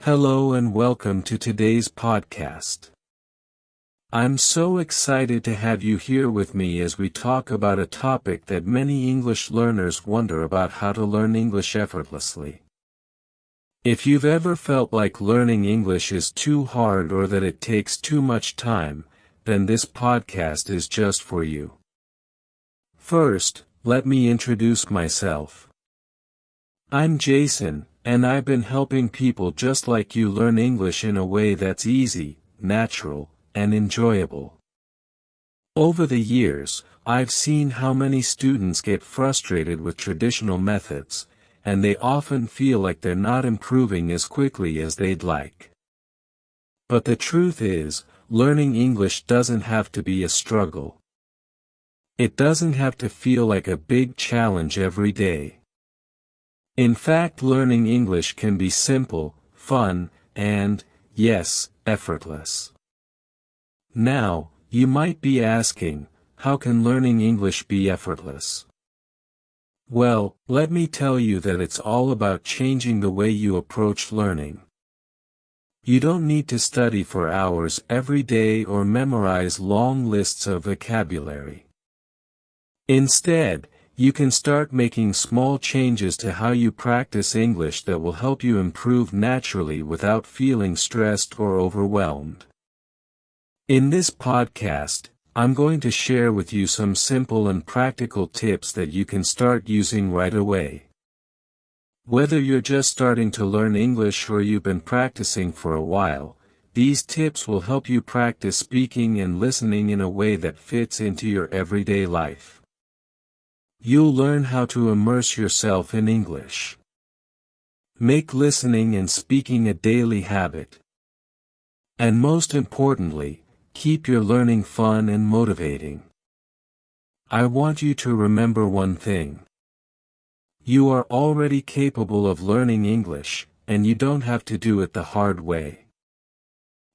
Hello and welcome to today's podcast. I'm so excited to have you here with me as we talk about a topic that many English learners wonder about: how to learn English effortlessly. If you've ever felt like learning English is too hard or that it takes too much time, then this podcast is just for you. First, let me introduce myself. I'm Jason, and I've been helping people just like you learn English in a way that's easy, natural, and enjoyable. Over the years, I've seen how many students get frustrated with traditional methods, and they often feel like they're not improving as quickly as they'd like. But the truth is, learning English doesn't have to be a struggle. It doesn't have to feel like a big challenge every day. In fact, learning English can be simple, fun, and, yes, effortless. Now, you might be asking, how can learning English be effortless? Well, let me tell you that it's all about changing the way you approach learning. You don't need to study for hours every day or memorize long lists of vocabulary. Instead, you can start making small changes to how you practice English that will help you improve naturally without feeling stressed or overwhelmed. In this podcast, I'm going to share with you some simple and practical tips that you can start using right away. Whether you're just starting to learn English or you've been practicing for a while, these tips will help you practice speaking and listening in a way that fits into your everyday life. You'll learn how to immerse yourself in English. Make listening and speaking a daily habit. And most importantly, keep your learning fun and motivating. I want you to remember one thing. You are already capable of learning English, and you don't have to do it the hard way.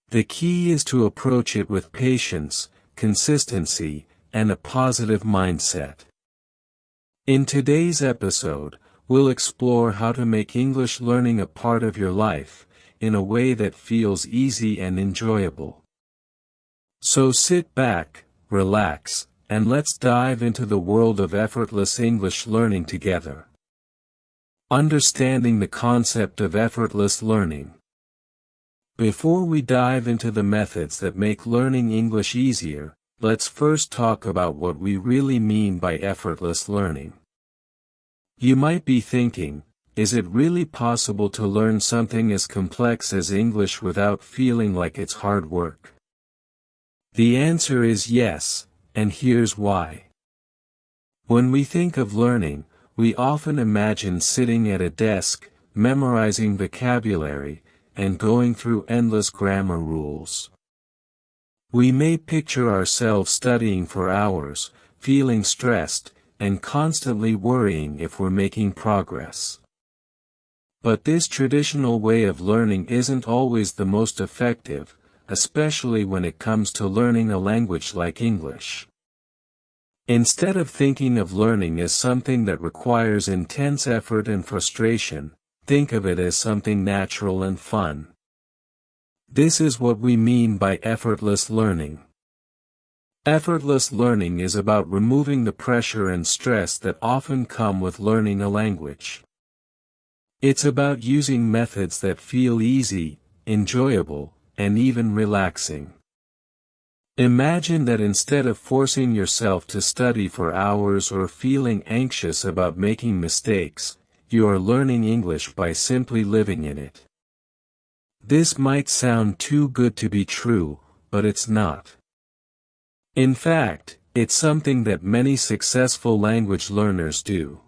The key is to approach it with patience, consistency, and a positive mindset. In today's episode, we'll explore how to make English learning a part of your life, in a way that feels easy and enjoyable. So sit back, relax, and let's dive into the world of effortless English learning together. Understanding the concept of effortless learning. Before we dive into the methods that make learning English easier, let's first talk about what we really mean by effortless learning. You might be thinking, is it really possible to learn something as complex as English without feeling like it's hard work? The answer is yes, and here's why. When we think of learning, we often imagine sitting at a desk, memorizing vocabulary, and going through endless grammar rules. We may picture ourselves studying for hours, feeling stressed, and constantly worrying if we're making progress. But this traditional way of learning isn't always the most effective, especially when it comes to learning a language like English. Instead of thinking of learning as something that requires intense effort and frustration, think of it as something natural and fun. This is what we mean by effortless learning. Effortless learning is about removing the pressure and stress that often come with learning a language. It's about using methods that feel easy, enjoyable, and even relaxing. Imagine that instead of forcing yourself to study for hours or feeling anxious about making mistakes, you are learning English by simply living in it. This might sound too good to be true, but it's not. In fact, it's something that many successful language learners do.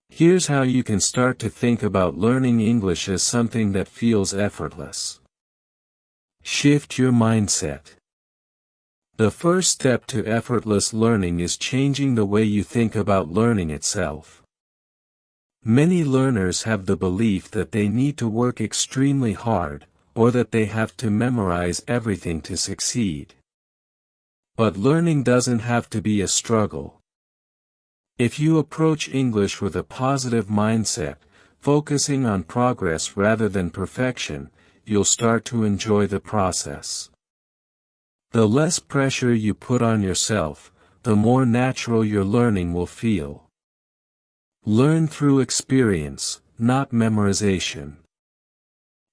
Here's how you can start to think about learning English as something that feels effortless. Shift your mindset. The first step to effortless learning is changing the way you think about learning itself. Many learners have the belief that they need to work extremely hard, or that they have to memorize everything to succeed. But learning doesn't have to be a struggle. If you approach English with a positive mindset, focusing on progress rather than perfection, you'll start to enjoy the process. The less pressure you put on yourself, the more natural your learning will feel. Learn through experience, not memorization.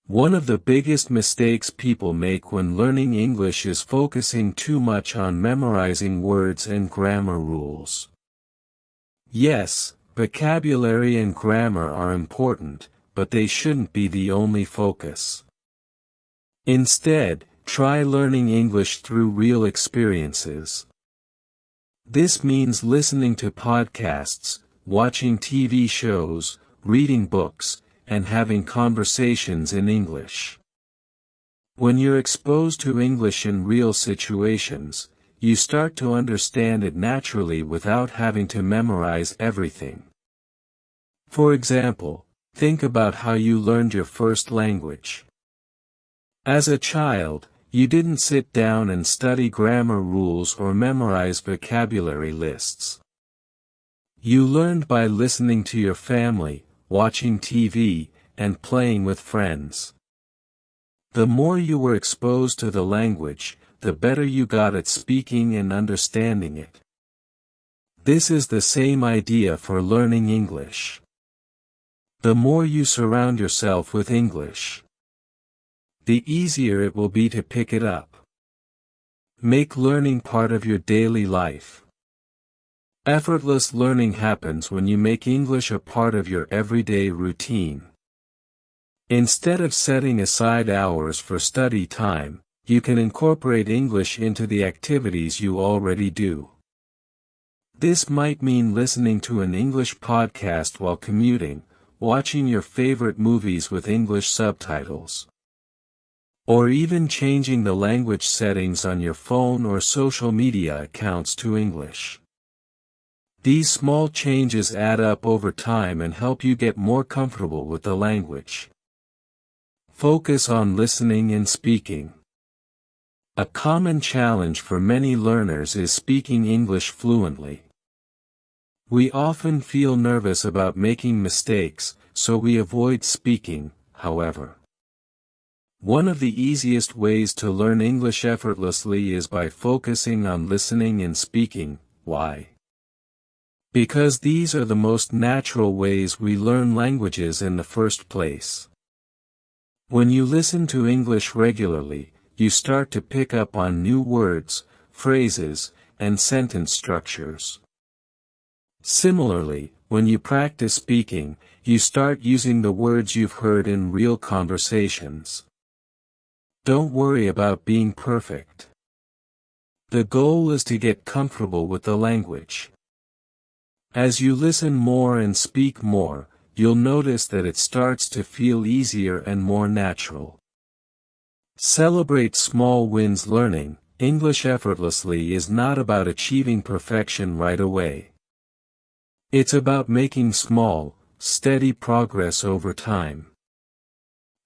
One of the biggest mistakes people make when learning English is focusing too much on memorizing words and grammar rules. Yes, vocabulary and grammar are important, but they shouldn't be the only focus. Instead, try learning English through real experiences. This means listening to podcasts, watching TV shows, reading books, and having conversations in English. When you're exposed to English in real situations, you start to understand it naturally without having to memorize everything. For example, think about how you learned your first language. As a child, you didn't sit down and study grammar rules or memorize vocabulary lists. You learned by listening to your family, watching TV, and playing with friends. The more you were exposed to the language, the better you got at speaking and understanding it. This is the same idea for learning English. The more you surround yourself with English, the easier it will be to pick it up. Make learning part of your daily life. Effortless learning happens when you make English a part of your everyday routine. Instead of setting aside hours for study time, you can incorporate English into the activities you already do. This might mean listening to an English podcast while commuting, watching your favorite movies with English subtitles, or even changing the language settings on your phone or social media accounts to English. These small changes add up over time and help you get more comfortable with the language. Focus on listening and speaking. A common challenge for many learners is speaking English fluently. We often feel nervous about making mistakes, so we avoid speaking, however. One of the easiest ways to learn English effortlessly is by focusing on listening and speaking. Why? Because these are the most natural ways we learn languages in the first place. When you listen to English regularly, you start to pick up on new words, phrases, and sentence structures. Similarly, when you practice speaking, you start using the words you've heard in real conversations. Don't worry about being perfect. The goal is to get comfortable with the language. As you listen more and speak more, you'll notice that it starts to feel easier and more natural. Celebrate small wins. Learning English effortlessly is not about achieving perfection right away. It's about making small, steady progress over time.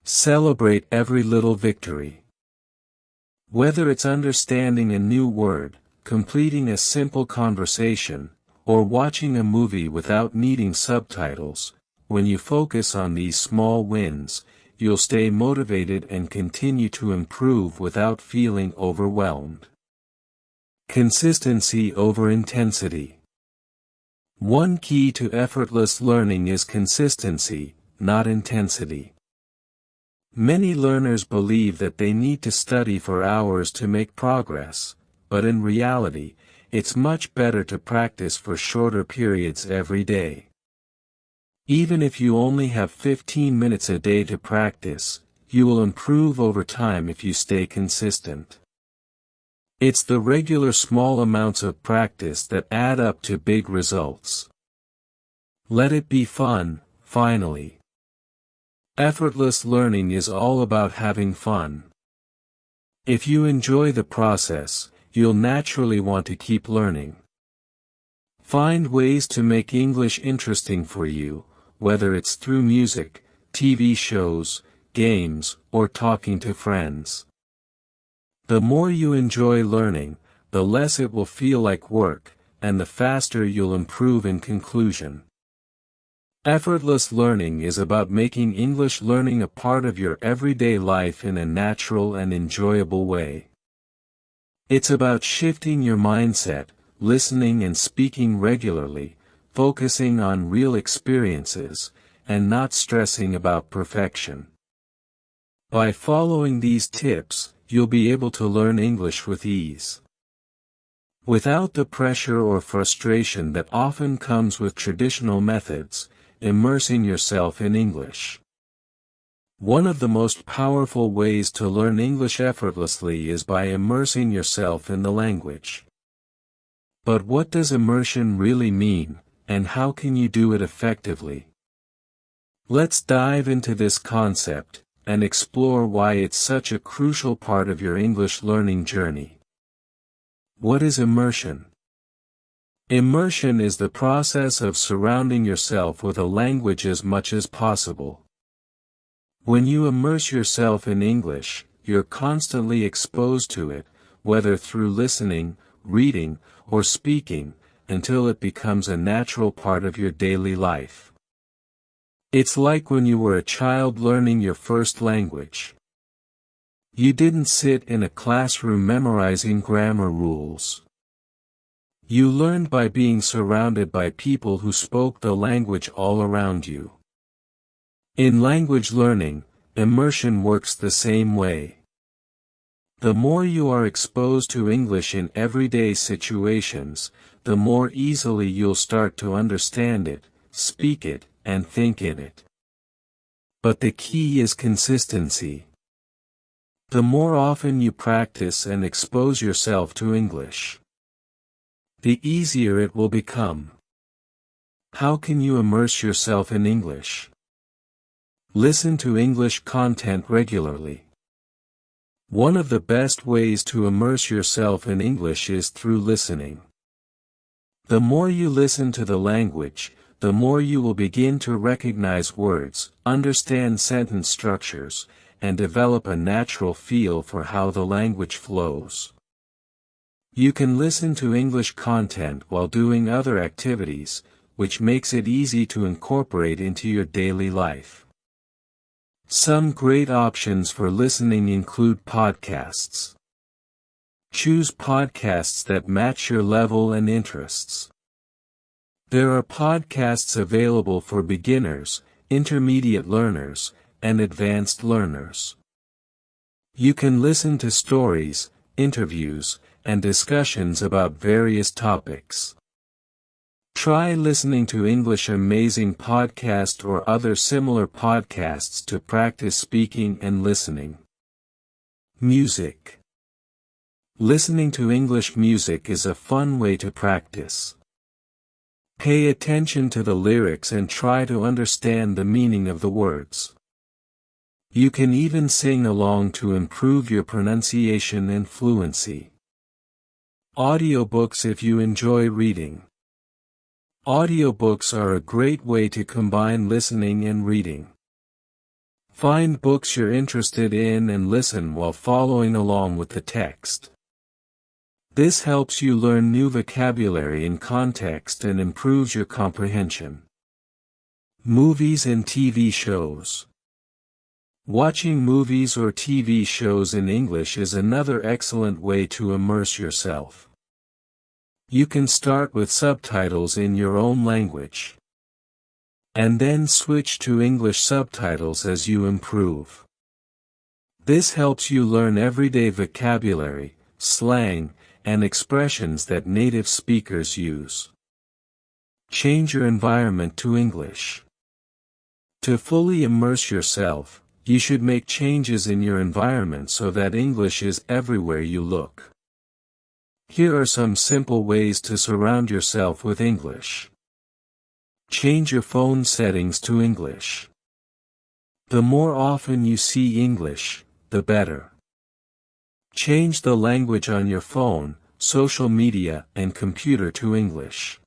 Celebrate every little victory. Whether it's understanding a new word, completing a simple conversation, or watching a movie without needing subtitles, when you focus on these small wins, you'll stay motivated and continue to improve without feeling overwhelmed. Consistency over intensity. One key to effortless learning is consistency, not intensity. Many learners believe that they need to study for hours to make progress, but in reality, it's much better to practice for shorter periods every day. Even if you only have 15 minutes a day to practice, you will improve over time if you stay consistent. It's the regular small amounts of practice that add up to big results. Let it be fun, finally. Effortless learning is all about having fun. If you enjoy the process, you'll naturally want to keep learning. Find ways to make English interesting for you, whether it's through music, TV shows, games, or talking to friends. The more you enjoy learning, the less it will feel like work, and the faster you'll improve in conclusion. Effortless learning is about making English learning a part of your everyday life in a natural and enjoyable way. It's about shifting your mindset, listening and speaking regularly, focusing on real experiences, and not stressing about perfection. By following these tips, you'll be able to learn English with ease. Without the pressure or frustration that often comes with traditional methods, immersing yourself in English. One of the most powerful ways to learn English effortlessly is by immersing yourself in the language. But what does immersion really mean, and how can you do it effectively? Let's dive into this concept, and explore why it's such a crucial part of your English learning journey. What is immersion? Immersion is the process of surrounding yourself with a language as much as possible. When you immerse yourself in English, you're constantly exposed to it, whether through listening, reading, or speaking, until it becomes a natural part of your daily life. It's like when you were a child learning your first language. You didn't sit in a classroom memorizing grammar rules. You learned by being surrounded by people who spoke the language all around you. In language learning, immersion works the same way. The more you are exposed to English in everyday situations, the more easily you'll start to understand it, speak it, and think in it. But the key is consistency. The more often you practice and expose yourself to English, the easier it will become. How can you immerse yourself in English? Listen to English content regularly. One of the best ways to immerse yourself in English is through listening. The more you listen to the language, the more you will begin to recognize words, understand sentence structures, and develop a natural feel for how the language flows. You can listen to English content while doing other activities, which makes it easy to incorporate into your daily life. Some great options for listening include podcasts. Choose podcasts that match your level and interests. There are podcasts available for beginners, intermediate learners, and advanced learners. You can listen to stories, interviews, and discussions about various topics. Try listening to English Amazing Podcast or other similar podcasts to practice speaking and listening. Music. Listening to English music is a fun way to practice. Pay attention to the lyrics and try to understand the meaning of the words. You can even sing along to improve your pronunciation and fluency. Audiobooks if you enjoy reading. Audiobooks are a great way to combine listening and reading. Find books you're interested in and listen while following along with the text. This helps you learn new vocabulary in context and improves your comprehension. Movies and TV shows. Watching movies or TV shows in English is another excellent way to immerse yourself. You can start with subtitles in your own language, and then switch to English subtitles as you improve. This helps you learn everyday vocabulary, slang, and expressions that native speakers use. Change your environment to English. To fully immerse yourself, you should make changes in your environment so that English is everywhere you look. Here are some simple ways to surround yourself with English. Change your phone settings to English. The more often you see English, the better. Change the language on your phone, social media, and computer to English.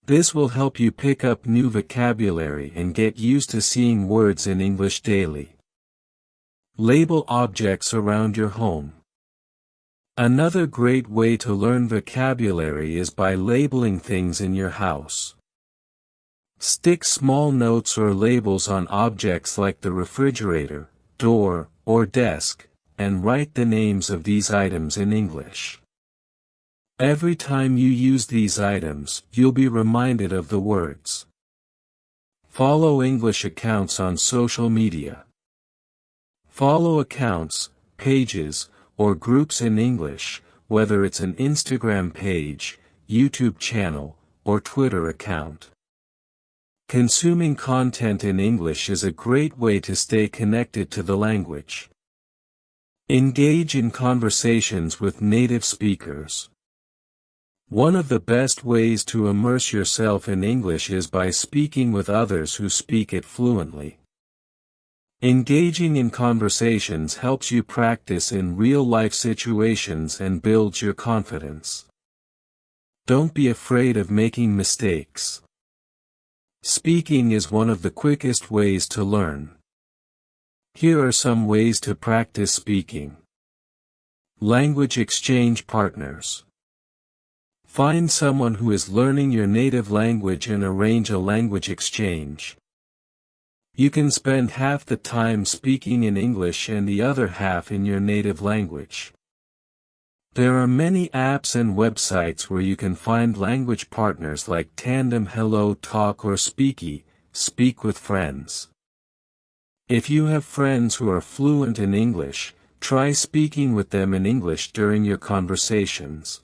This will help you pick up new vocabulary and get used to seeing words in English daily. Label objects around your home. Another great way to learn vocabulary is by labeling things in your house. Stick small notes or labels on objects like the refrigerator, door, or desk, and write the names of these items in English. Every time you use these items, you'll be reminded of the words. Follow English accounts on social media. Follow accounts, pages, or groups in English, whether it's an Instagram page, YouTube channel, or Twitter account. Consuming content in English is a great way to stay connected to the language. Engage in conversations with native speakers. One of the best ways to immerse yourself in English is by speaking with others who speak it fluently. Engaging in conversations helps you practice in real-life situations and builds your confidence. Don't be afraid of making mistakes. Speaking is one of the quickest ways to learn. Here are some ways to practice speaking. Language exchange partners. Find someone who is learning your native language and arrange a language exchange. You can spend half the time speaking in English and the other half in your native language. There are many apps and websites where you can find language partners like Tandem, Hello Talk, or Speaky, Speak with Friends. If you have friends who are fluent in English, try speaking with them in English during your conversations.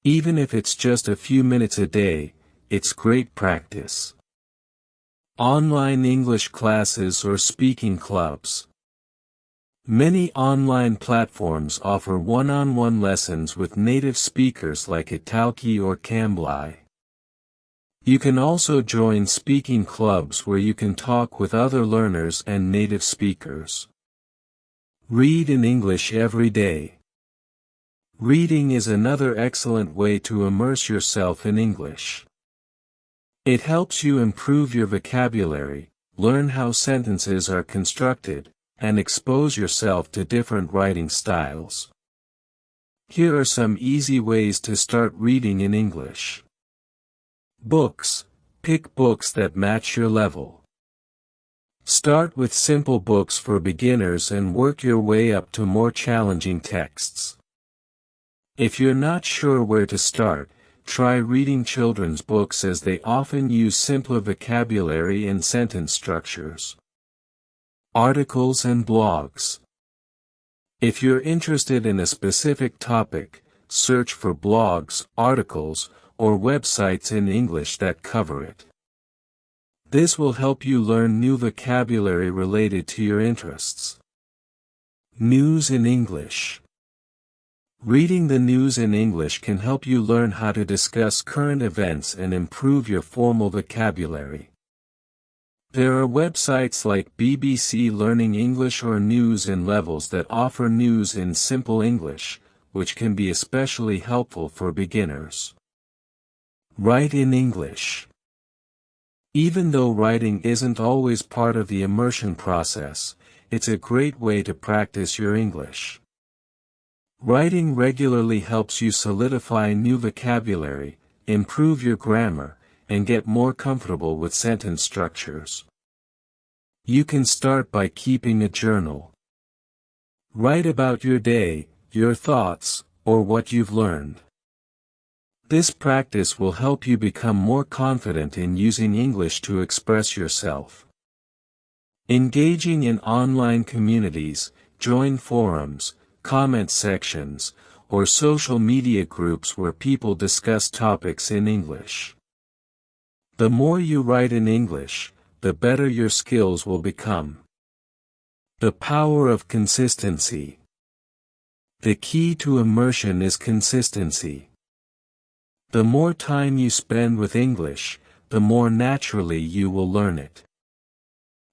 Even if it's just a few minutes a day, it's great practice. Online English classes or speaking clubs. Many online platforms offer one-on-one lessons with native speakers like Italki or Cambly. You can also join speaking clubs where you can talk with other learners and native speakers. Read in English every day. Reading is another excellent way to immerse yourself in English. It helps you improve your vocabulary, learn how sentences are constructed, and expose yourself to different writing styles. Here are some easy ways to start reading in English. Books. Pick books that match your level. Start with simple books for beginners and work your way up to more challenging texts. If you're not sure where to start, try reading children's books as they often use simpler vocabulary and sentence structures. Articles and blogs. If you're interested in a specific topic, search for blogs, articles, or websites in English that cover it. This will help you learn new vocabulary related to your interests. News in English. Reading the news in English can help you learn how to discuss current events and improve your formal vocabulary. There are websites like BBC Learning English or News in Levels that offer news in simple English, which can be especially helpful for beginners. Write in English. Even though writing isn't always part of the immersion process, it's a great way to practice your English. Writing regularly helps you solidify new vocabulary, improve your grammar, and get more comfortable with sentence structures. You can start by keeping a journal. Write about your day, your thoughts, or what you've learned. This practice will help you become more confident in using English to express yourself. Engaging in online communities, join forums, comment sections, or social media groups where people discuss topics in English. The more you write in English, the better your skills will become. The power of consistency. The key to immersion is consistency. The more time you spend with English, the more naturally you will learn it.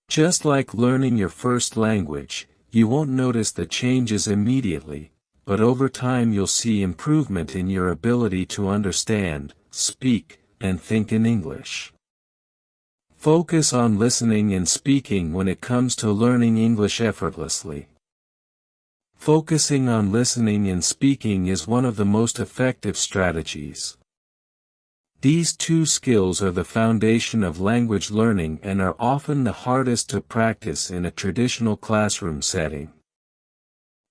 Just like learning your first language, you won't notice the changes immediately, but over time you'll see improvement in your ability to understand, speak, and think in English. Focus on listening and speaking when it comes to learning English effortlessly. Focusing on listening and speaking is one of the most effective strategies. These two skills are the foundation of language learning and are often the hardest to practice in a traditional classroom setting.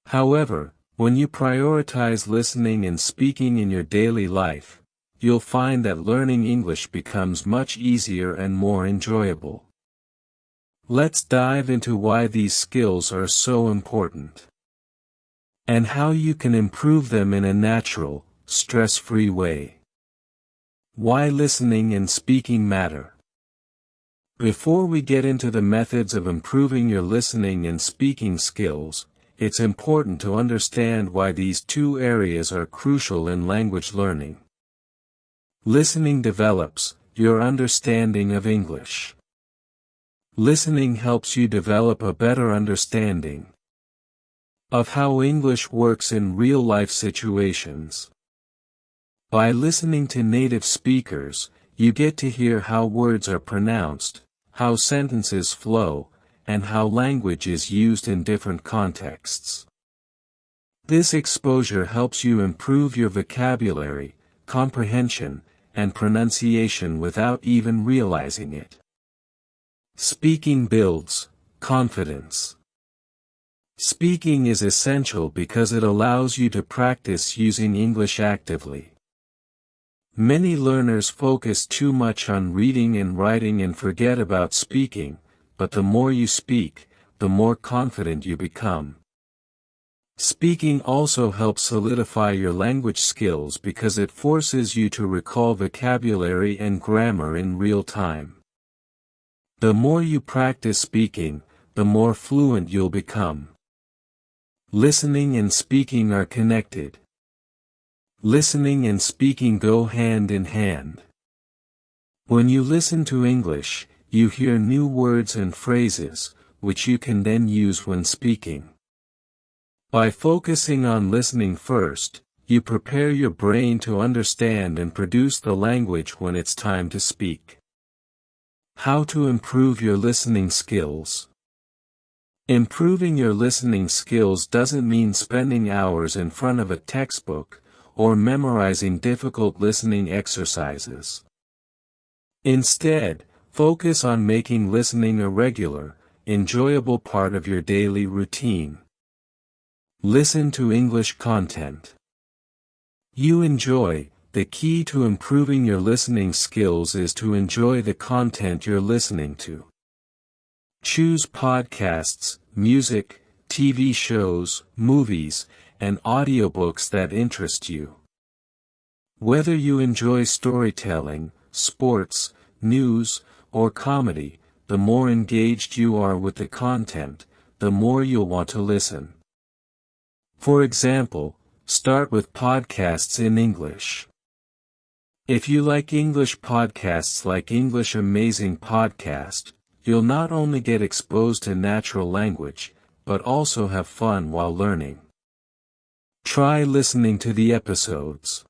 However, when you prioritize listening and speaking in your daily life, you'll find that learning English becomes much easier and more enjoyable. Let's dive into why these skills are so important, and how you can improve them in a natural, stress-free way. Why listening and speaking matter. Before we get into the methods of improving your listening and speaking skills, it's important to understand why these two areas are crucial in language learning. Listening develops your understanding of English. Listening helps you develop a better understanding of how English works in real-life situations. By listening to native speakers, you get to hear how words are pronounced, how sentences flow, and how language is used in different contexts. This exposure helps you improve your vocabulary, comprehension, and pronunciation without even realizing it. Speaking builds confidence. Speaking is essential because it allows you to practice using English actively. Many learners focus too much on reading and writing and forget about speaking, but the more you speak, the more confident you become. Speaking also helps solidify your language skills because it forces you to recall vocabulary and grammar in real time. The more you practice speaking, the more fluent you'll become. Listening and speaking are connected. Listening and speaking go hand in hand. When you listen to English, you hear new words and phrases, which you can then use when speaking. By focusing on listening first, you prepare your brain to understand and produce the language when it's time to speak. How to improve your listening skills. Improving your listening skills doesn't mean spending hours in front of a textbook, or memorizing difficult listening exercises. Instead, focus on making listening a regular, enjoyable part of your daily routine. Listen to English content you enjoy. The key to improving your listening skills is to enjoy the content you're listening to. Choose podcasts, music, TV shows, movies, and audiobooks that interest you. Whether you enjoy storytelling, sports, news, or comedy, the more engaged you are with the content, the more you'll want to listen. For example, start with podcasts in English. If you like English podcasts like English Amazing Podcast, you'll not only get exposed to natural language, but also have fun while learning. Try listening to the episodes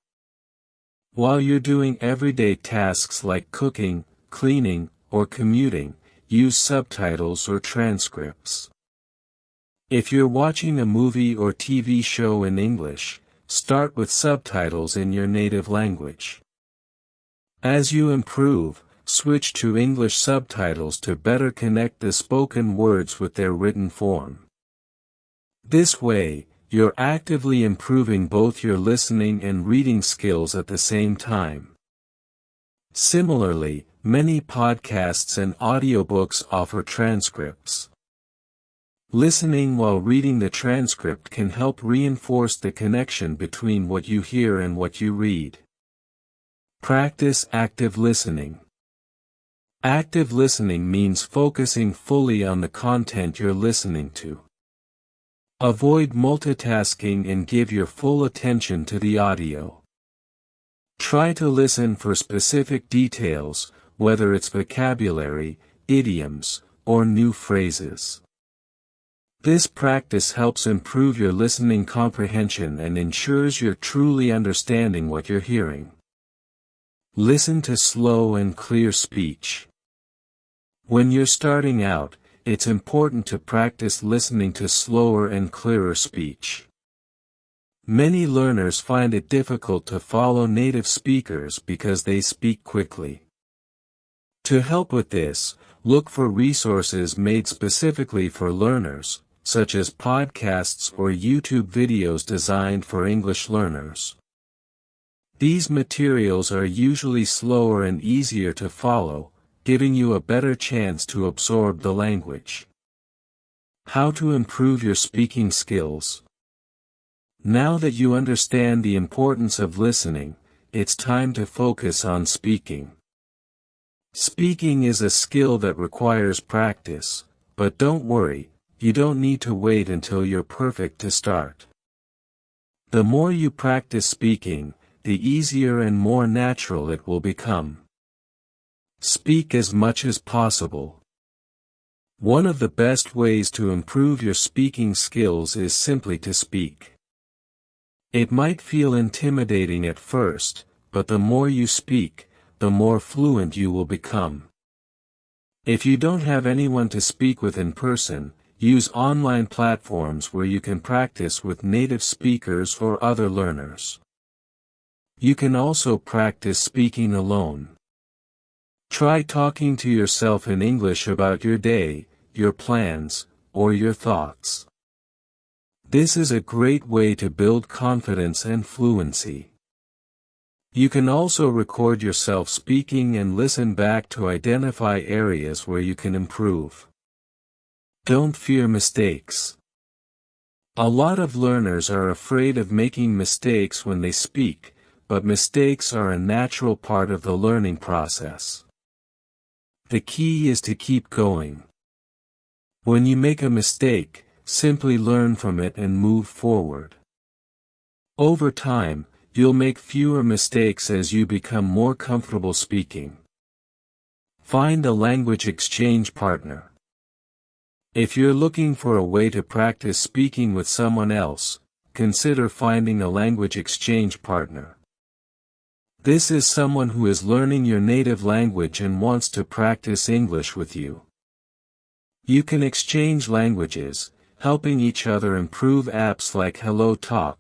while you're doing everyday tasks like cooking, cleaning, or commuting. Use subtitles or transcripts. If you're watching a movie or TV show in English, start with subtitles in your native language. As you improve, switch to English subtitles to better connect the spoken words with their written form. This way, you're actively improving both your listening and reading skills at the same time. Similarly, many podcasts and audiobooks offer transcripts. Listening while reading the transcript can help reinforce the connection between what you hear and what you read. Practice active listening. Active listening means focusing fully on the content you're listening to. Avoid multitasking and give your full attention to the audio. Try to listen for specific details, whether it's vocabulary, idioms, or new phrases. This practice helps improve your listening comprehension and ensures you're truly understanding what you're hearing. Listen to slow and clear speech. When you're starting out, it's important to practice listening to slower and clearer speech. Many learners find it difficult to follow native speakers because they speak quickly. To help with this, look for resources made specifically for learners, such as podcasts or YouTube videos designed for English learners. These materials are usually slower and easier to follow, giving you a better chance to absorb the language. How to improve your speaking skills. Now that you understand the importance of listening, it's time to focus on speaking. Speaking is a skill that requires practice, but don't worry, you don't need to wait until you're perfect to start. The more you practice speaking, the easier and more natural it will become. Speak as much as possible. One of the best ways to improve your speaking skills is simply to speak. It might feel intimidating at first, but the more you speak, the more fluent you will become. If you don't have anyone to speak with in person, use online platforms where you can practice with native speakers or other learners. You can also practice speaking alone. Try talking to yourself in English about your day, your plans, or your thoughts. This is a great way to build confidence and fluency. You can also record yourself speaking and listen back to identify areas where you can improve. Don't fear mistakes. A lot of learners are afraid of making mistakes when they speak, but mistakes are a natural part of the learning process. The key is to keep going. When you make a mistake, simply learn from it and move forward. Over time, you'll make fewer mistakes as you become more comfortable speaking. Find a language exchange partner. If you're looking for a way to practice speaking with someone else, consider finding a language exchange partner. This is someone who is learning your native language and wants to practice English with you. You can exchange languages, helping each other improve. Apps like HelloTalk,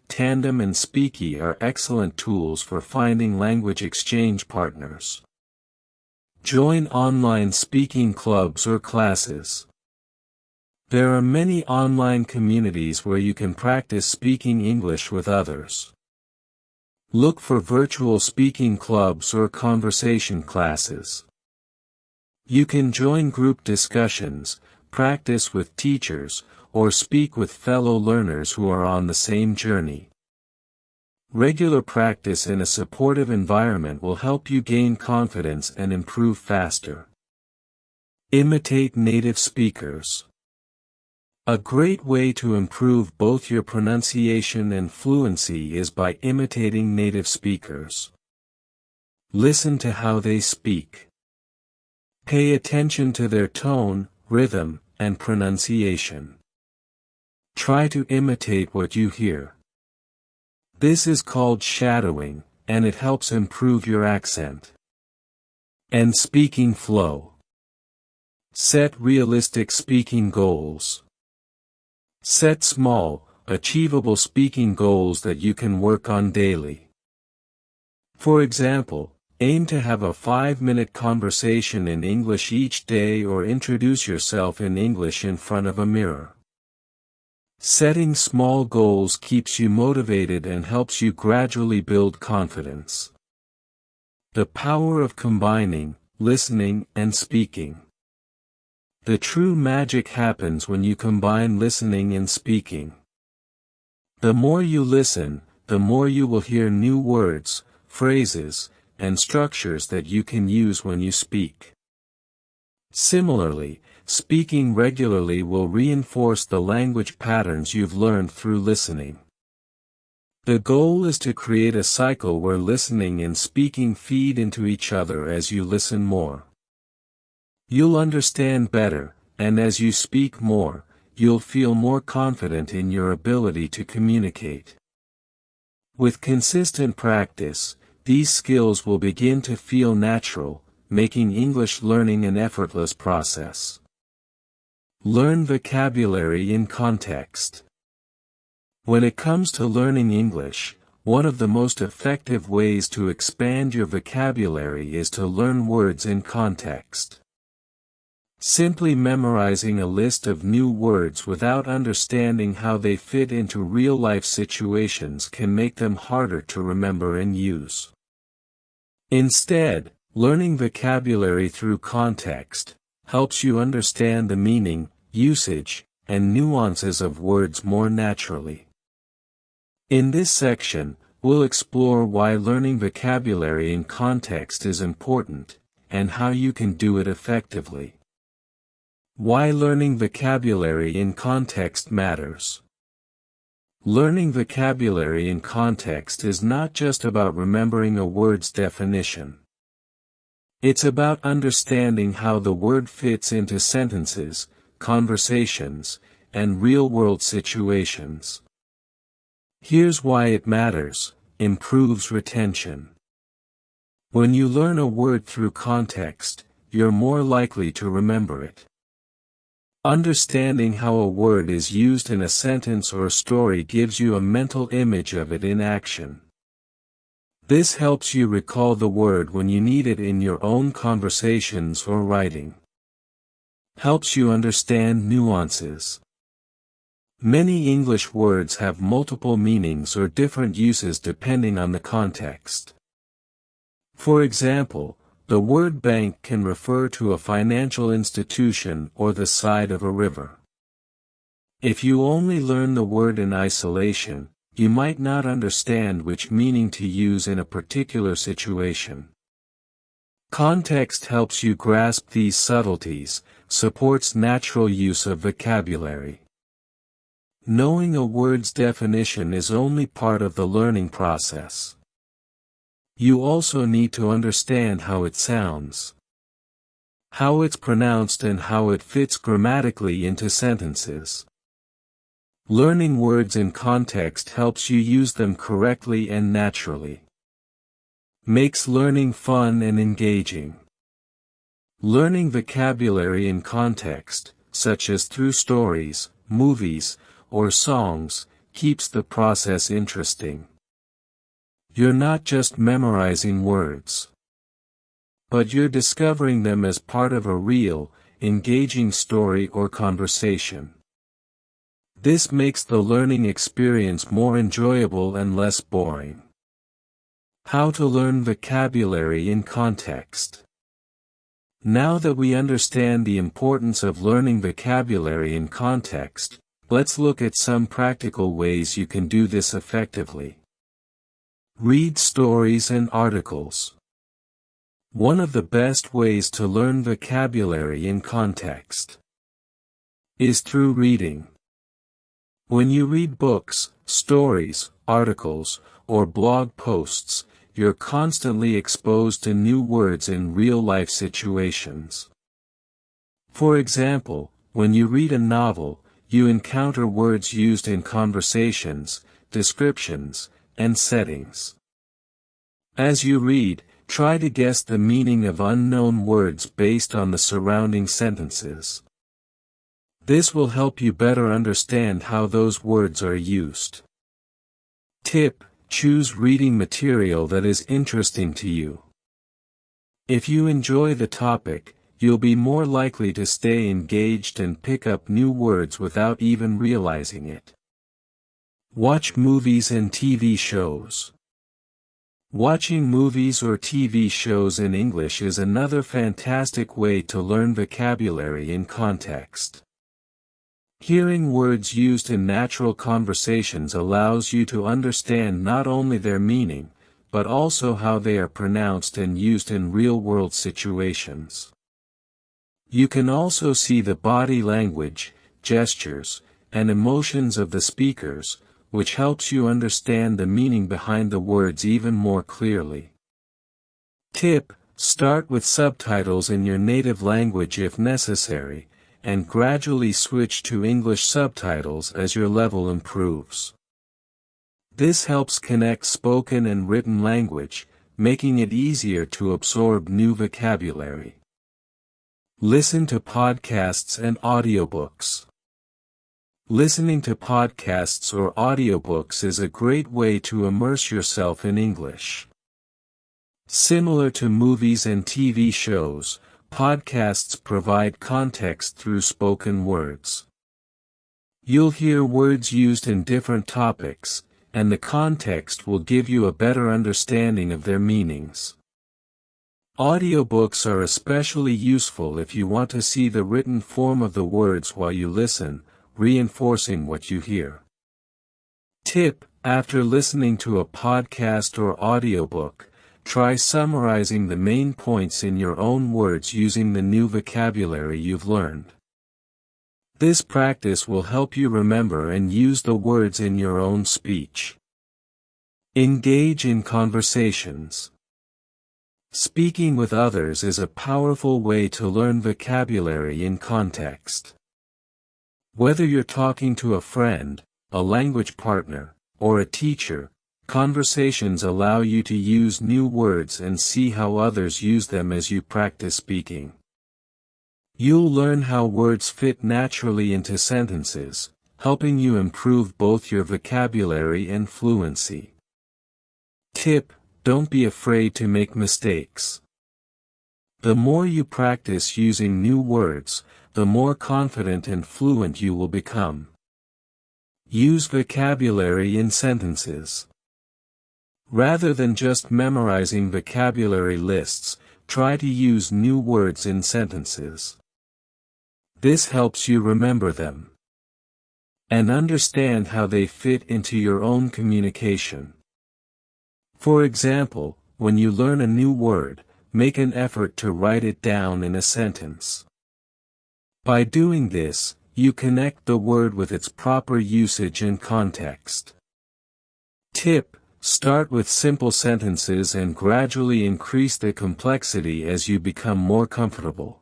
Tandem and Speaky are excellent tools for finding language exchange partners. Join online speaking clubs or classes. There are many online communities where you can practice speaking English with others. Look for virtual speaking clubs or conversation classes. You can join group discussions, practice with teachers, or speak with fellow learners who are on the same journey. Regular practice in a supportive environment will help you gain confidence and improve faster. Imitate native speakers. A great way to improve both your pronunciation and fluency is by imitating native speakers. Listen to how they speak. Pay attention to their tone, rhythm, and pronunciation. Try to imitate what you hear. This is called shadowing, and it helps improve your accent and speaking flow. Set realistic speaking goals. Set small, achievable speaking goals that you can work on daily. For example, aim to have a 5-minute conversation in English each day or introduce yourself in English in front of a mirror. Setting small goals keeps you motivated and helps you gradually build confidence. The power of combining listening and speaking. The true magic happens when you combine listening and speaking. The more you listen, the more you will hear new words, phrases, and structures that you can use when you speak. Similarly, speaking regularly will reinforce the language patterns you've learned through listening. The goal is to create a cycle where listening and speaking feed into each other as you listen more. You'll understand better, and as you speak more, you'll feel more confident in your ability to communicate. With consistent practice, these skills will begin to feel natural, making English learning an effortless process. Learn vocabulary in context. When it comes to learning English, one of the most effective ways to expand your vocabulary is to learn words in context. Simply memorizing a list of new words without understanding how they fit into real-life situations can make them harder to remember and use. Instead, learning vocabulary through context helps you understand the meaning, usage, and nuances of words more naturally. In this section, we'll explore why learning vocabulary in context is important, and how you can do it effectively. Why learning vocabulary in context matters. Learning vocabulary in context is not just about remembering a word's definition. It's about understanding how the word fits into sentences, conversations, and real-world situations. Here's why it matters: improves retention. When you learn a word through context, you're more likely to remember it. Understanding how a word is used in a sentence or story gives you a mental image of it in action. This helps you recall the word when you need it in your own conversations or writing. Helps you understand nuances. Many English words have multiple meanings or different uses depending on the context. For example, the word bank can refer to a financial institution or the side of a river. If you only learn the word in isolation, you might not understand which meaning to use in a particular situation. Context helps you grasp these subtleties, supports natural use of vocabulary. Knowing a word's definition is only part of the learning process. You also need to understand how it sounds, how it's pronounced, and how it fits grammatically into sentences. Learning words in context helps you use them correctly and naturally. Makes learning fun and engaging. Learning vocabulary in context, such as through stories, movies, or songs, keeps the process interesting. You're not just memorizing words, but you're discovering them as part of a real, engaging story or conversation. This makes the learning experience more enjoyable and less boring. How to learn vocabulary in context. Now that we understand the importance of learning vocabulary in context, let's look at some practical ways you can do this effectively. Read stories and articles. One of the best ways to learn vocabulary in context is through reading. When you read books, stories, articles, or blog posts, you're constantly exposed to new words in real-life situations. For example, when you read a novel, you encounter words used in conversations, descriptions, and settings. As you read, try to guess the meaning of unknown words based on the surrounding sentences. This will help you better understand how those words are used. Tip: choose reading material that is interesting to you. If you enjoy the topic, you'll be more likely to stay engaged and pick up new words without even realizing it. Watch movies and TV shows. Watching movies or TV shows in English is another fantastic way to learn vocabulary in context. Hearing words used in natural conversations allows you to understand not only their meaning, but also how they are pronounced and used in real-world situations. You can also see the body language, gestures, and emotions of the speakers, which helps you understand the meaning behind the words even more clearly. Tip: start with subtitles in your native language if necessary, and gradually switch to English subtitles as your level improves. This helps connect spoken and written language, making it easier to absorb new vocabulary. Listen to podcasts and audiobooks. Listening to podcasts or audiobooks is a great way to immerse yourself in English. Similar to movies and TV shows, podcasts provide context through spoken words. You'll hear words used in different topics, and the context will give you a better understanding of their meanings. Audiobooks are especially useful if you want to see the written form of the words while you listen, reinforcing what you hear. Tip: after listening to a podcast or audiobook, try summarizing the main points in your own words using the new vocabulary you've learned. This practice will help you remember and use the words in your own speech. Engage in conversations. Speaking with others is a powerful way to learn vocabulary in context. Whether you're talking to a friend, a language partner, or a teacher, conversations allow you to use new words and see how others use them as you practice speaking. You'll learn how words fit naturally into sentences, helping you improve both your vocabulary and fluency. Tip: don't be afraid to make mistakes. The more you practice using new words, the more confident and fluent you will become. Use vocabulary in sentences. Rather than just memorizing vocabulary lists, try to use new words in sentences. This helps you remember them and understand how they fit into your own communication. For example, when you learn a new word, make an effort to write it down in a sentence. By doing this, you connect the word with its proper usage and context. Tip: start with simple sentences and gradually increase the complexity as you become more comfortable.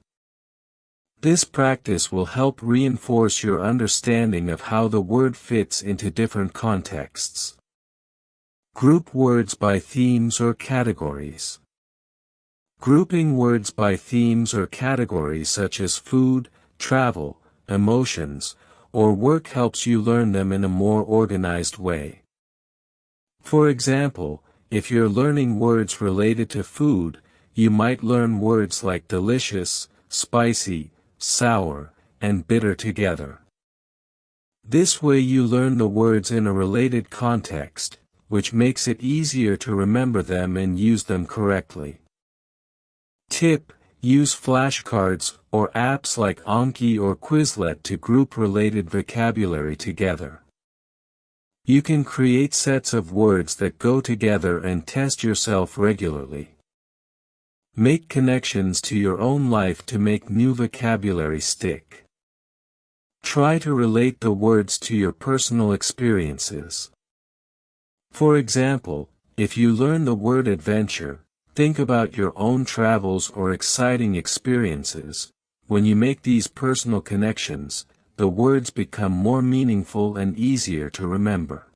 This practice will help reinforce your understanding of how the word fits into different contexts. Group words by themes or categories. Grouping words by themes or categories such as food, travel, emotions, or work helps you learn them in a more organized way. For example, if you're learning words related to food, you might learn words like delicious, spicy, sour, and bitter together. This way you learn the words in a related context, which makes it easier to remember them and use them correctly. Tip: use flashcards or apps like Anki or Quizlet to group related vocabulary together. You can create sets of words that go together and test yourself regularly. Make connections to your own life to make new vocabulary stick. Try to relate the words to your personal experiences. For example, if you learn the word adventure, think about your own travels or exciting experiences. When you make these personal connections, the words become more meaningful and easier to remember.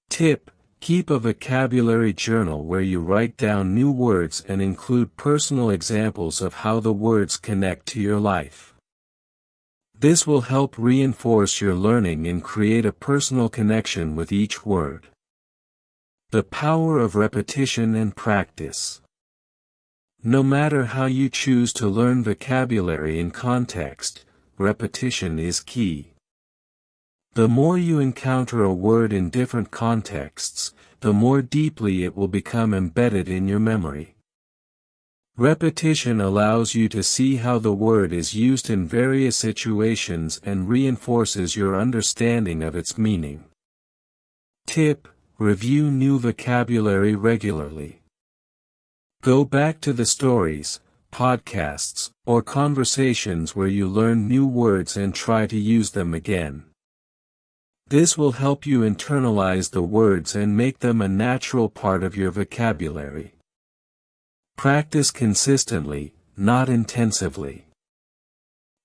Tip: keep a vocabulary journal where you write down new words and include personal examples of how the words connect to your life. This will help reinforce your learning and create a personal connection with each word. The power of repetition and practice. No matter how you choose to learn vocabulary in context, repetition is key. The more you encounter a word in different contexts, the more deeply it will become embedded in your memory. Repetition allows you to see how the word is used in various situations and reinforces your understanding of its meaning. Tip: review new vocabulary regularly. Go back to the stories, podcasts, or conversations where you learn new words and try to use them again. This will help you internalize the words and make them a natural part of your vocabulary. Practice consistently, not intensively.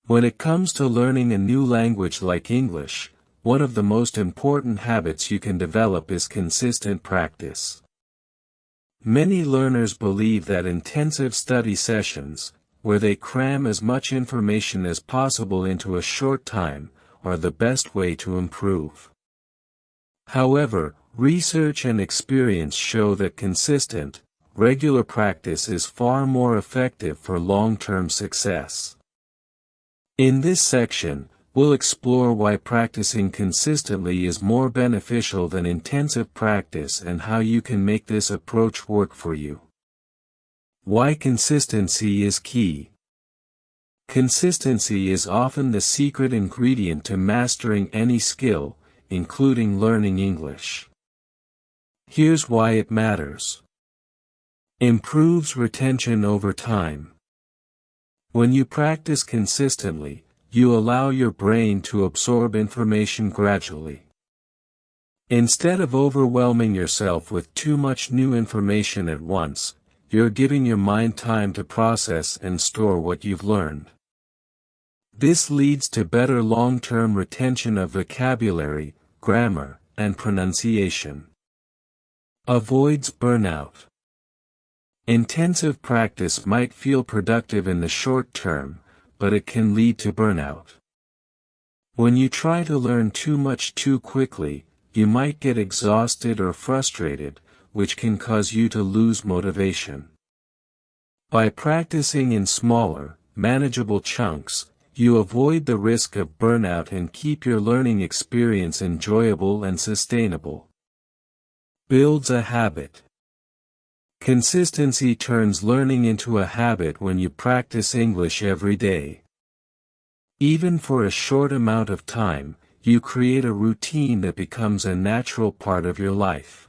When it comes to learning a new language like English, one of the most important habits you can develop is consistent practice. Many learners believe that intensive study sessions, where they cram as much information as possible into a short time, are the best way to improve. However, research and experience show that consistent, regular practice is far more effective for long-term success. In this section, we'll explore why practicing consistently is more beneficial than intensive practice and how you can make this approach work for you. Why consistency is key. Consistency is often the secret ingredient to mastering any skill, including learning English. Here's why it matters. Improves retention over time. When you practice consistently, you allow your brain to absorb information gradually. Instead of overwhelming yourself with too much new information at once, you're giving your mind time to process and store what you've learned. This leads to better long-term retention of vocabulary, grammar, and pronunciation. Avoids burnout. Intensive practice might feel productive in the short term, but it can lead to burnout. When you try to learn too much too quickly, you might get exhausted or frustrated, which can cause you to lose motivation. By practicing in smaller, manageable chunks, you avoid the risk of burnout and keep your learning experience enjoyable and sustainable. Builds a habit. Consistency turns learning into a habit when you practice English every day. Even for a short amount of time, you create a routine that becomes a natural part of your life.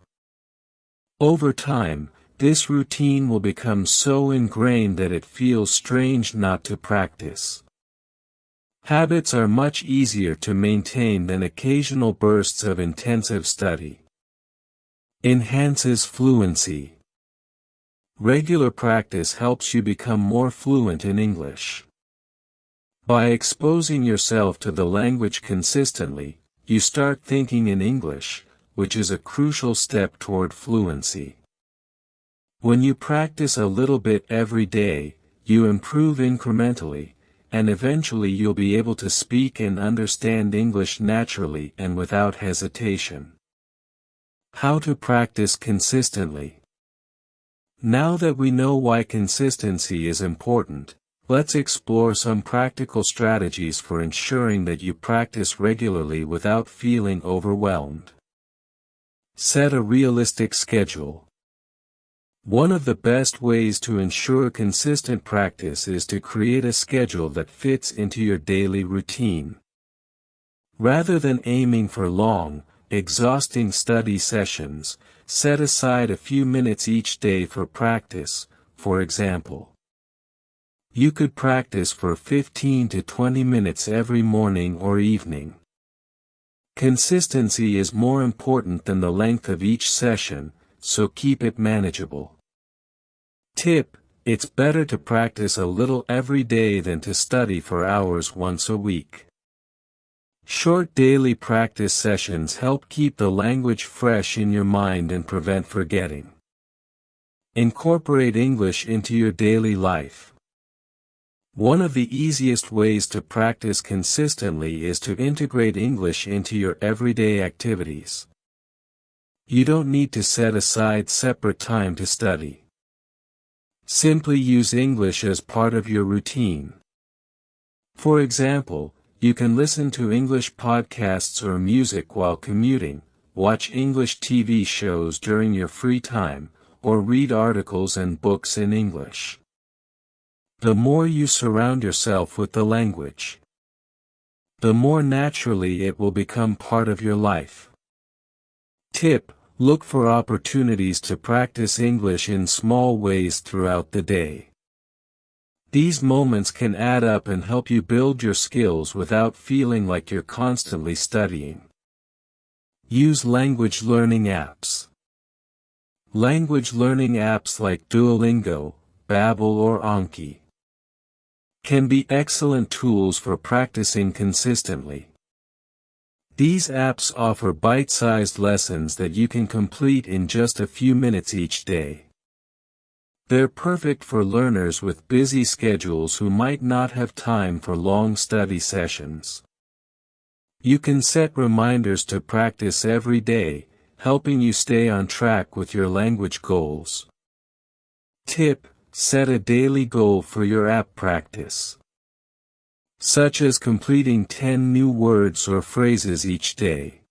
Over time, this routine will become so ingrained that it feels strange not to practice. Habits are much easier to maintain than occasional bursts of intensive study. Enhances fluency. Regular practice helps you become more fluent in English. By exposing yourself to the language consistently, you start thinking in English, which is a crucial step toward fluency. When you practice a little bit every day, you improve incrementally, and eventually you'll be able to speak and understand English naturally and without hesitation. How to practice consistently. Now that we know why consistency is important, let's explore some practical strategies for ensuring that you practice regularly without feeling overwhelmed. Set a realistic schedule. One of the best ways to ensure consistent practice is to create a schedule that fits into your daily routine. Rather than aiming for long, exhausting study sessions, set aside a few minutes each day for practice. For example, you could practice for 15 to 20 minutes every morning or evening. Consistency is more important than the length of each session, so keep it manageable. Tip: it's better to practice a little every day than to study for hours once a week. Short daily practice sessions help keep the language fresh in your mind and prevent forgetting. Incorporate English into your daily life. One of the easiest ways to practice consistently is to integrate English into your everyday activities. You don't need to set aside separate time to study. Simply use English as part of your routine. For example, you can listen to English podcasts or music while commuting, watch English TV shows during your free time, or read articles and books in English. The more you surround yourself with the language, the more naturally it will become part of your life. Tip: look for opportunities to practice English in small ways throughout the day. These moments can add up and help you build your skills without feeling like you're constantly studying. Use language learning apps. Language learning apps like Duolingo, Babbel or Anki can be excellent tools for practicing consistently. These apps offer bite-sized lessons that you can complete in just a few minutes each day. They're perfect for learners with busy schedules who might not have time for long study sessions. You can set reminders to practice every day, helping you stay on track with your language goals. Tip: set a daily goal for your app practice, such as completing 10 new words or phrases each day.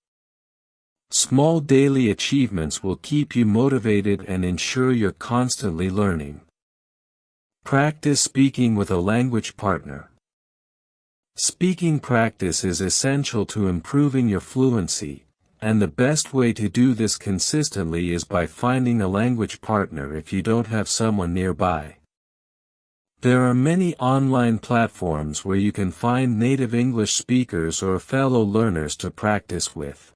Small daily achievements will keep you motivated and ensure you're constantly learning. Practice speaking with a language partner. Speaking practice is essential to improving your fluency, and the best way to do this consistently is by finding a language partner if you don't have someone nearby. There are many online platforms where you can find native English speakers or fellow learners to practice with.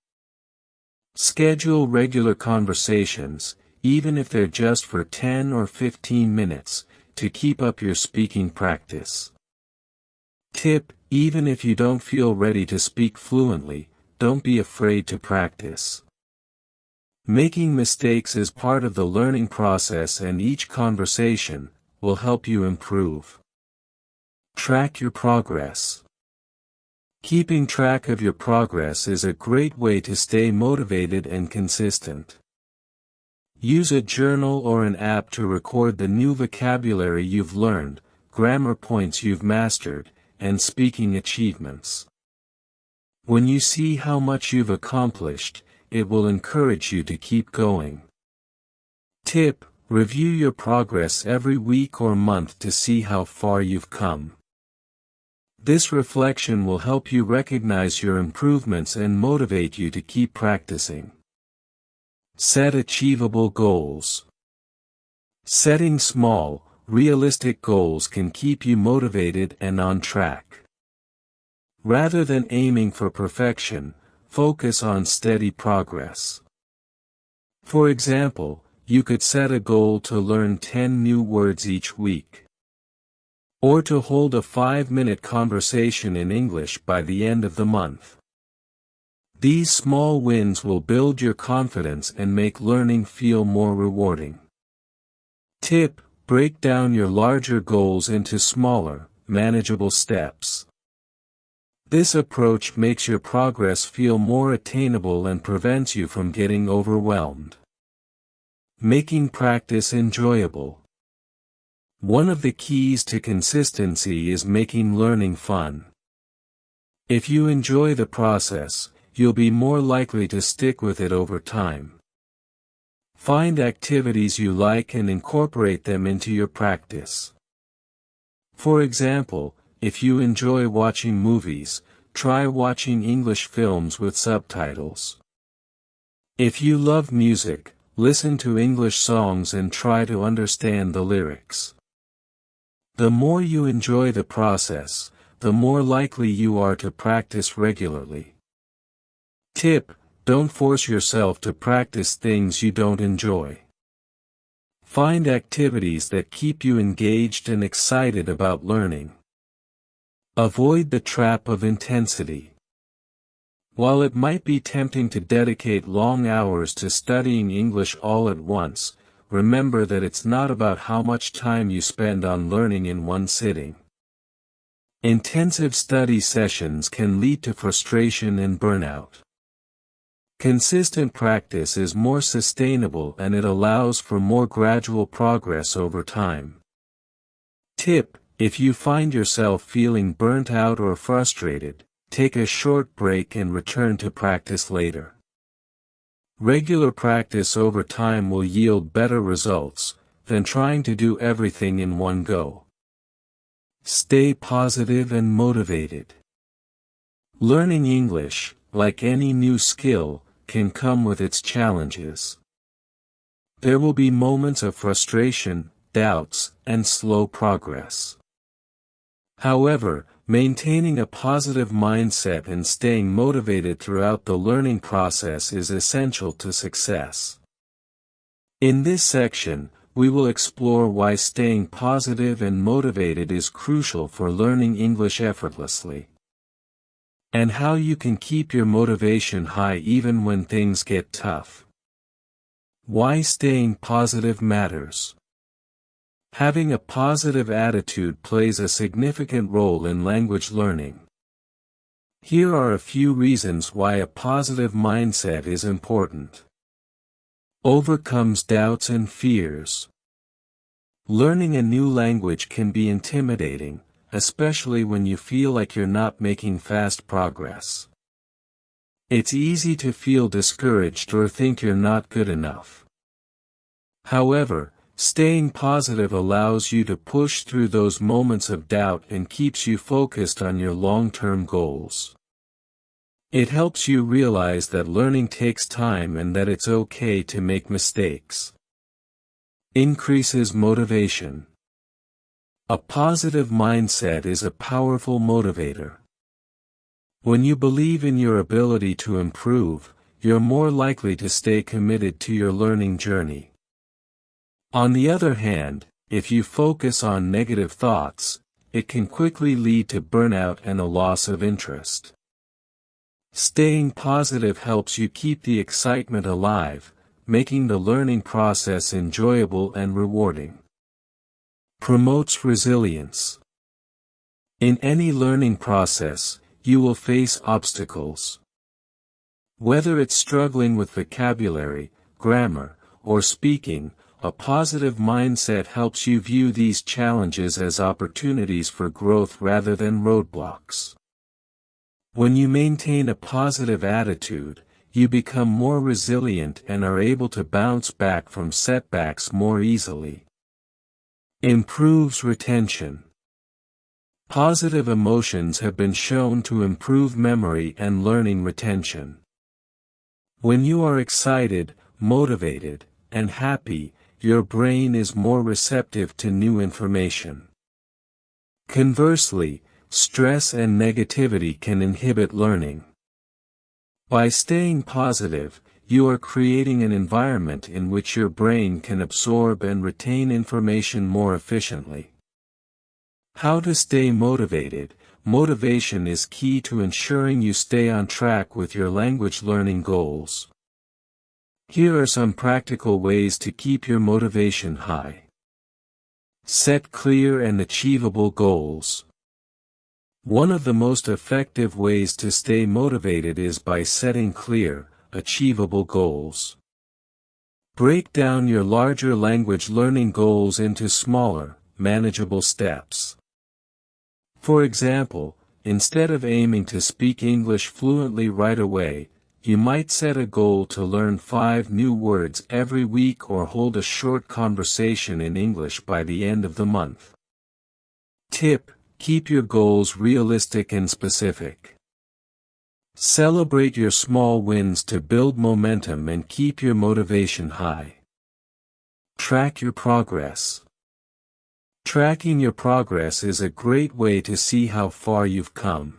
Schedule regular conversations, even if they're just for 10 or 15 minutes, to keep up your speaking practice. Tip: even if you don't feel ready to speak fluently, don't be afraid to practice. Making mistakes is part of the learning process, and each conversation will help you improve. Track your progress. Keeping track of your progress is a great way to stay motivated and consistent. Use a journal or an app to record the new vocabulary you've learned, grammar points you've mastered, and speaking achievements. When you see how much you've accomplished, it will encourage you to keep going. Tip: review your progress every week or month to see how far you've come. This reflection will help you recognize your improvements and motivate you to keep practicing. Set achievable goals. Setting small, realistic goals can keep you motivated and on track. Rather than aiming for perfection, focus on steady progress. For example, you could set a goal to learn 10 new words each week, or to hold a 5-minute conversation in English by the end of the month. These small wins will build your confidence and make learning feel more rewarding. Tip: break down your larger goals into smaller, manageable steps. This approach makes your progress feel more attainable and prevents you from getting overwhelmed. Making practice enjoyable. One of the keys to consistency is making learning fun. If you enjoy the process, you'll be more likely to stick with it over time. Find activities you like and incorporate them into your practice. For example, if you enjoy watching movies, try watching English films with subtitles. If you love music, listen to English songs and try to understand the lyrics. The more you enjoy the process, the more likely you are to practice regularly. Tip: don't force yourself to practice things you don't enjoy. Find activities that keep you engaged and excited about learning. Avoid the trap of intensity. While it might be tempting to dedicate long hours to studying English all at once, remember that it's not about how much time you spend on learning in one sitting. Intensive study sessions can lead to frustration and burnout. Consistent practice is more sustainable and it allows for more gradual progress over time. Tip: if you find yourself feeling burnt out or frustrated, take a short break and return to practice later. Regular practice over time will yield better results than trying to do everything in one go. Stay positive and motivated. Learning English, like any new skill, can come with its challenges. There will be moments of frustration, doubts, and slow progress. However, maintaining a positive mindset and staying motivated throughout the learning process is essential to success. In this section, we will explore why staying positive and motivated is crucial for learning English effortlessly, and how you can keep your motivation high even when things get tough. Why staying positive matters. Having a positive attitude plays a significant role in language learning. Here are a few reasons why a positive mindset is important. Overcomes doubts and fears. Learning a new language can be intimidating, especially when you feel like you're not making fast progress. It's easy to feel discouraged or think you're not good enough. However, staying positive allows you to push through those moments of doubt and keeps you focused on your long-term goals. It helps you realize that learning takes time and that it's okay to make mistakes. Increases motivation. A positive mindset is a powerful motivator. When you believe in your ability to improve, you're more likely to stay committed to your learning journey. On the other hand, if you focus on negative thoughts, it can quickly lead to burnout and a loss of interest. Staying positive helps you keep the excitement alive, making the learning process enjoyable and rewarding. Promotes resilience. In any learning process, you will face obstacles. Whether it's struggling with vocabulary, grammar, or speaking, a positive mindset helps you view these challenges as opportunities for growth rather than roadblocks. When you maintain a positive attitude, you become more resilient and are able to bounce back from setbacks more easily. Improves retention. Positive emotions have been shown to improve memory and learning retention. When you are excited, motivated, and happy, your brain is more receptive to new information. Conversely, stress and negativity can inhibit learning. By staying positive, you are creating an environment in which your brain can absorb and retain information more efficiently. How to stay motivated. Motivation is key to ensuring you stay on track with your language learning goals. Here are some practical ways to keep your motivation high. Set clear and achievable goals. One of the most effective ways to stay motivated is by setting clear, achievable goals. Break down your larger language learning goals into smaller, manageable steps. For example, instead of aiming to speak English fluently right away, you might set a goal to learn 5 new words every week or hold a short conversation in English by the end of the month. Tip: keep your goals realistic and specific. Celebrate your small wins to build momentum and keep your motivation high. Track your progress. Tracking your progress is a great way to see how far you've come.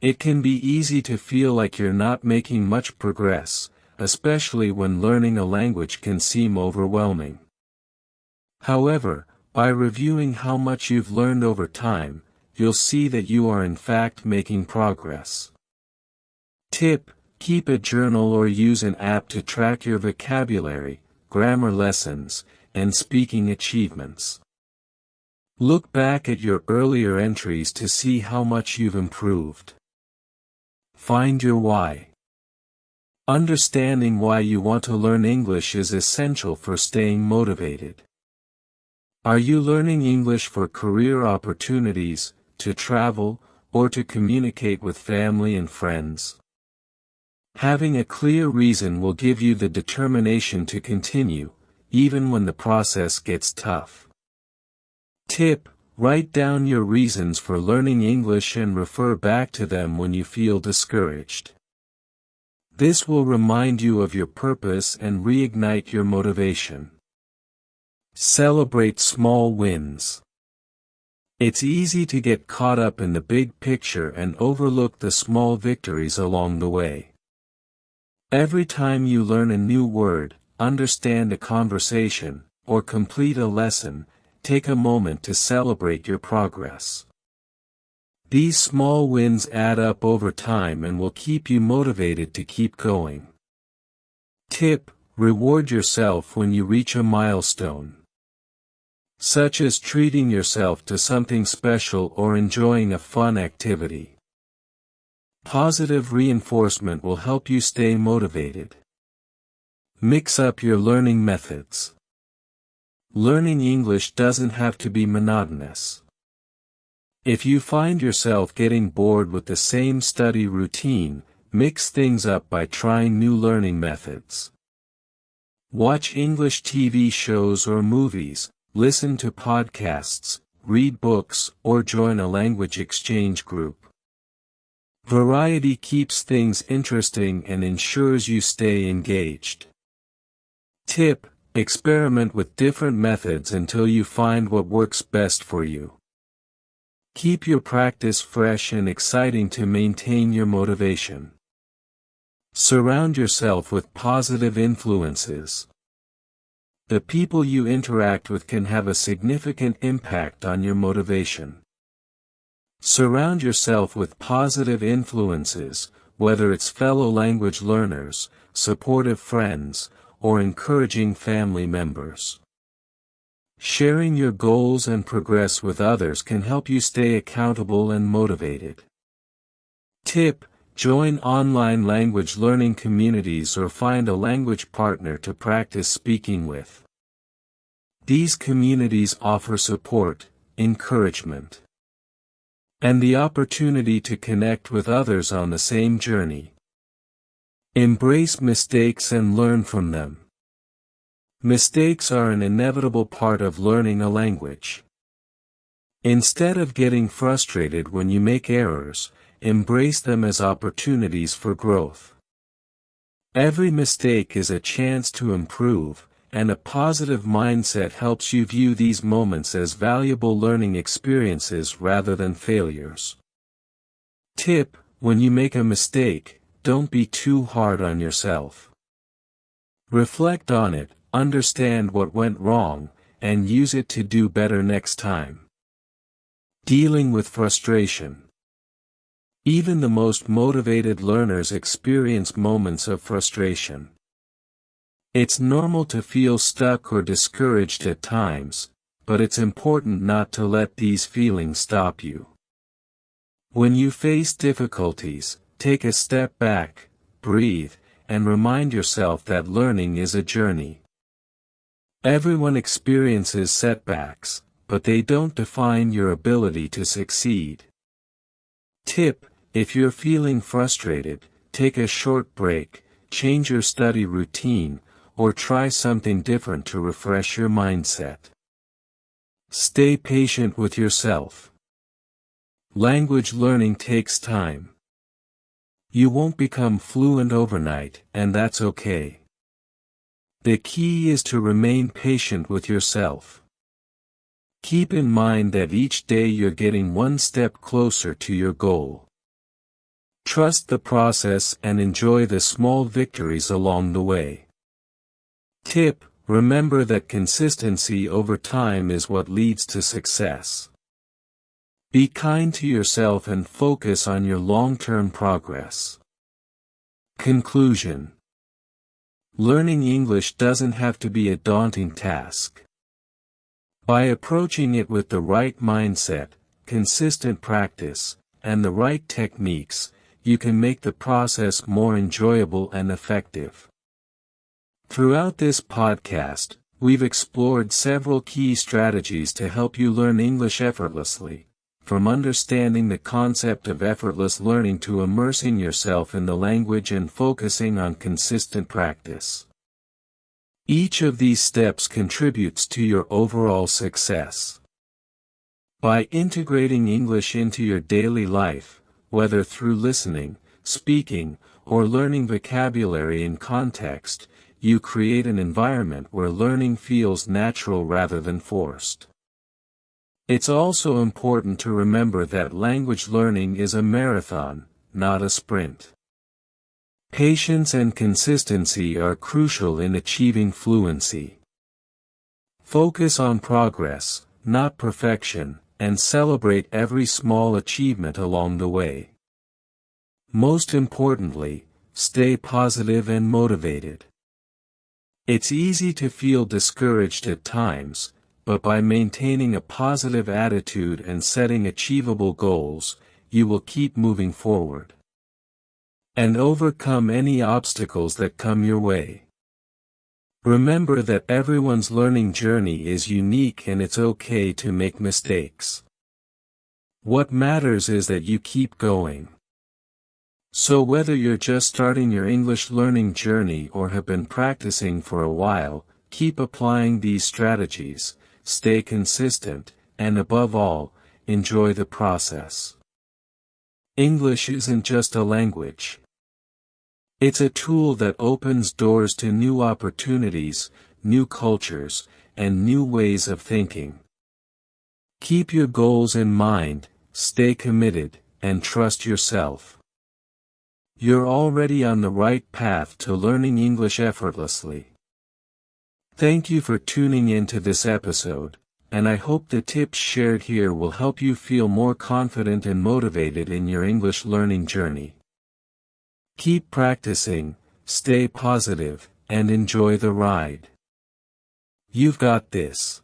It can be easy to feel like you're not making much progress, especially when learning a language can seem overwhelming. However, by reviewing how much you've learned over time, you'll see that you are in fact making progress. Tip: keep a journal or use an app to track your vocabulary, grammar lessons, and speaking achievements. Look back at your earlier entries to see how much you've improved. Find your why. Understanding why you want to learn English is essential for staying motivated. Are you learning English for career opportunities, to travel, or to communicate with family and friends? Having a clear reason will give you the determination to continue, even when the process gets tough. Tip: write down your reasons for learning English and refer back to them when you feel discouraged. This will remind you of your purpose and reignite your motivation. Celebrate small wins. It's easy to get caught up in the big picture and overlook the small victories along the way. Every time you learn a new word, understand a conversation, or complete a lesson, take a moment to celebrate your progress. These small wins add up over time and will keep you motivated to keep going. Tip: reward yourself when you reach a milestone. Such as treating yourself to something special or enjoying a fun activity. Positive reinforcement will help you stay motivated. Mix up your learning methods. Learning English doesn't have to be monotonous. If you find yourself getting bored with the same study routine, mix things up by trying new learning methods. Watch English TV shows or movies, listen to podcasts, read books, or join a language exchange group. Variety keeps things interesting and ensures you stay engaged. Tip: experiment with different methods until you find what works best for you. Keep your practice fresh and exciting to maintain your motivation. Surround yourself with positive influences. The people you interact with can have a significant impact on your motivation. Surround yourself with positive influences, whether it's fellow language learners, supportive friends, or encouraging family members. Sharing your goals and progress with others can help you stay accountable and motivated. Tip: join online language learning communities or find a language partner to practice speaking with. These communities offer support, encouragement, and the opportunity to connect with others on the same journey. Embrace mistakes and learn from them. Mistakes are an inevitable part of learning a language. Instead of getting frustrated when you make errors, embrace them as opportunities for growth. Every mistake is a chance to improve, and a positive mindset helps you view these moments as valuable learning experiences rather than failures. Tip: when you make a mistake, don't be too hard on yourself. Reflect on it, understand what went wrong, and use it to do better next time. Dealing with frustration. Even the most motivated learners experience moments of frustration. It's normal to feel stuck or discouraged at times, but it's important not to let these feelings stop you. When you face difficulties, take a step back, breathe, and remind yourself that learning is a journey. Everyone experiences setbacks, but they don't define your ability to succeed. Tip: if you're feeling frustrated, take a short break, change your study routine, or try something different to refresh your mindset. Stay patient with yourself. Language learning takes time. You won't become fluent overnight, and that's okay. The key is to remain patient with yourself. Keep in mind that each day you're getting one step closer to your goal. Trust the process and enjoy the small victories along the way. Tip: remember that consistency over time is what leads to success. Be kind to yourself and focus on your long-term progress. Conclusion: learning English doesn't have to be a daunting task. By approaching it with the right mindset, consistent practice, and the right techniques, you can make the process more enjoyable and effective. Throughout this podcast, we've explored several key strategies to help you learn English effortlessly, from understanding the concept of effortless learning to immersing yourself in the language and focusing on consistent practice. Each of these steps contributes to your overall success. By integrating English into your daily life, whether through listening, speaking, or learning vocabulary in context, you create an environment where learning feels natural rather than forced. It's also important to remember that language learning is a marathon, not a sprint. Patience and consistency are crucial in achieving fluency. Focus on progress, not perfection, and celebrate every small achievement along the way. Most importantly, stay positive and motivated. It's easy to feel discouraged at times, but by maintaining a positive attitude and setting achievable goals, you will keep moving forward. and overcome any obstacles that come your way. Remember that everyone's learning journey is unique and it's okay to make mistakes. What matters is that you keep going. So whether you're just starting your English learning journey or have been practicing for a while, keep applying these strategies, stay consistent, and above all, enjoy the process. English isn't just a language. It's a tool that opens doors to new opportunities, new cultures, and new ways of thinking. Keep your goals in mind, stay committed, and trust yourself. You're already on the right path to learning English effortlessly. Thank you for tuning in to this episode, and I hope the tips shared here will help you feel more confident and motivated in your English learning journey. Keep practicing, stay positive, and enjoy the ride. You've got this.